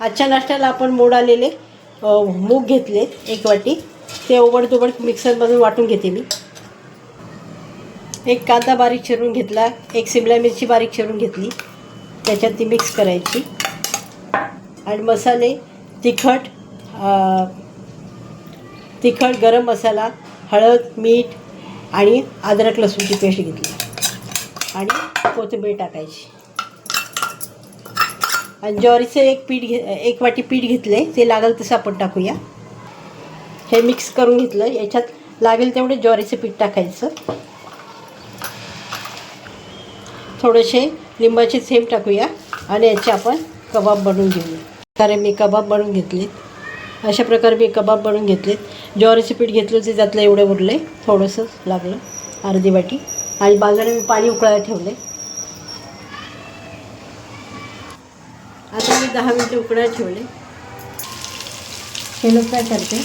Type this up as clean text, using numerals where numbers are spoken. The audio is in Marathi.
आजच्या नाश्त्याला आपण मोड आलेले मूग घेतले 1 वाटी, ते ओबडधोबड मिक्सरमधून वाटून घेते मी. 1 कांदा बारीक चिरून घेतला, 1 शिमला मिरची बारीक चिरून घेतली, त्याच्यात ती मिक्स करायची. आणि मसाले तिखट, गरम मसाला, हळद, मीठ आणि अद्रक लसूणची पेस्ट घेतली आणि कोथिंबीर टाकायची. आणि ज्वारीचं 1 वाटी पीठ घेतले, ते लागेल तसं आपण टाकूया. हे मिक्स करून घेतलं. याच्यात लागेल तेवढे ज्वारीचं पीठ टाकायचं. थोडेसे लिंबाचे थेंब टाकूया आणि याचे आपण कबाब बनवून घेऊया. कारण मी कबाब बनवून घेतले. अशा प्रकारे मी कबाब बनवून घेतले. ज्वारीचं पीठ घेतलं होते, त्यातलं एवढं उरले, थोडंसं लागलं अर्धी वाटी. आणि बाजूला मी पाणी उकळायला ठेवले. आता मी 10 मिनिटं उकळायला ठेवले. हे लोक काय करते,